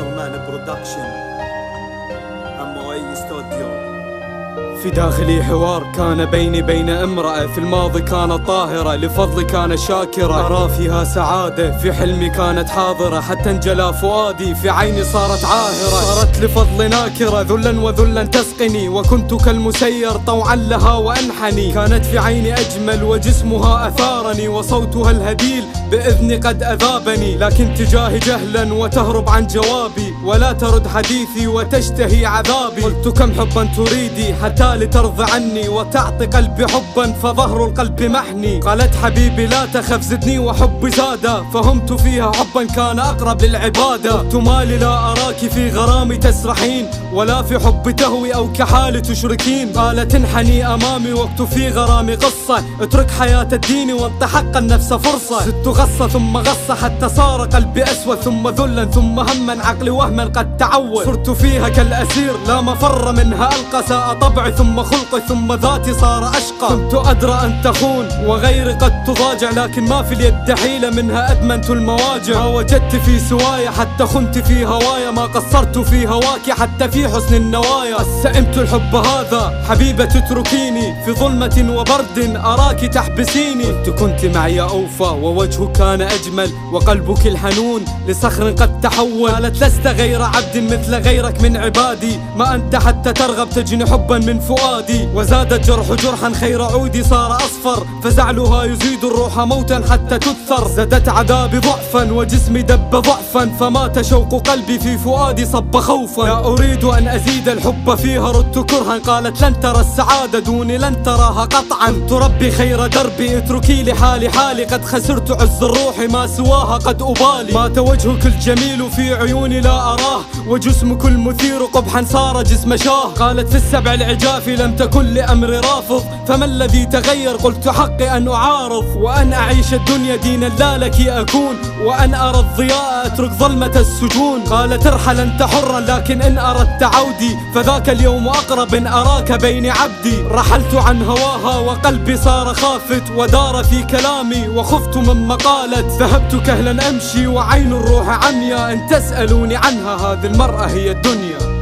جنتلمان برودكشن MOA ستوديو. في داخلي حوار كان بيني بين امرأة، في الماضي كانت طاهرة، لفضلي كانت شاكرة، أرى فيها سعادة، في حلمي كانت حاضرة، حتى انجلى فؤادي، في عيني صارت عاهرة، صارت لفضلي ناكرة، ذلا وذلا تسقني، وكنت كالمسير طوعا لها وأنحني، كانت في عيني أجمل وجسمها أثارني، وصوتها الهديل بإذني قد أذابني، لكن تجاهي جهلا وتهرب عن جوابي، ولا ترد حديثي وتشتهي عذابي، قلت كم حبا تريدي حتى لترضى عني، وتعطي قلبي حبا فظهر القلب محني، قالت حبيبي لا تخف زدني وحبي زادا، فهمت فيها حبا كان أقرب للعبادة، قلت مالي لا أراك في غرامي تسرحين، ولا في حب تهوي أو كحالي تشركين، قالت انحني أمامي وقت في غرامي قصة، اترك حياة الدين وانت حق النفس فرصة، زدت غصة ثم غصة حتى صار قلبي أسود، ثم ذلا ثم هما عقلي وهما قد تعود، صرت فيها كالأسير لا مفر منها ألقى، ساء طبعي ثم خلقي ثم ذاتي صار أشقى، كنت أدرى أن تخون وغيري قد تضاجع، لكن ما في اليد حيلة منها أدمنت المواجع، ما وجدت في سواي حتى خنت في هوايا، ما قصرت في هواك حتى في حسن النوايا، استئمت الحب هذا حبيبة تتركيني، في ظلمة وبرد أراك تحبسيني، كنت معي أوفى ووجهك كان أجمل، وقلبك الحنون لصخر قد تحول، قالت لست غير عبد مثل غيرك من عبادي، ما أنت حتى ترغب تجني حبا من فؤادي، وزاد الجرح جرحا خير عودي صار أصفر، فزعلها يزيد الروح موتا حتى تثر، زادت عذابي ضعفا وجسمي دب ضعفا، فمات شوق قلبي في فؤادي صب خوفا، لا أريد أن أزيد الحب فيها ردت كرها، قالت لن ترى السعادة دوني لن تراها قطعا، تربي خير دربي اتركي لي حالي حالي، قد خسرت عز الروح ما سواها قد أبالي، مات وجهك الجميل في عيوني لا أراه، وجسمك المثير قبحا صار جسم شاه، قالت في السبع العجاف لم تكن لأمري رافض، فما الذي تغير قلت حقي أن أعارض، وأن أعيش الدنيا دينا لا لك أكون، وأن أرى الضياء أترك ظلمة السجون، قالت ارحل أنت حرا لكن إن أردت عودي، فذاك اليوم أقرب إن أراك بين عبدي، رحلت عن هواها وقلبي صار خافت، ودار في كلامي وخفت مما قالت، ذهبت كهلا أمشي وعين الروح عميا، إن تسألوني عنها هذه المرأة هي الدنيا.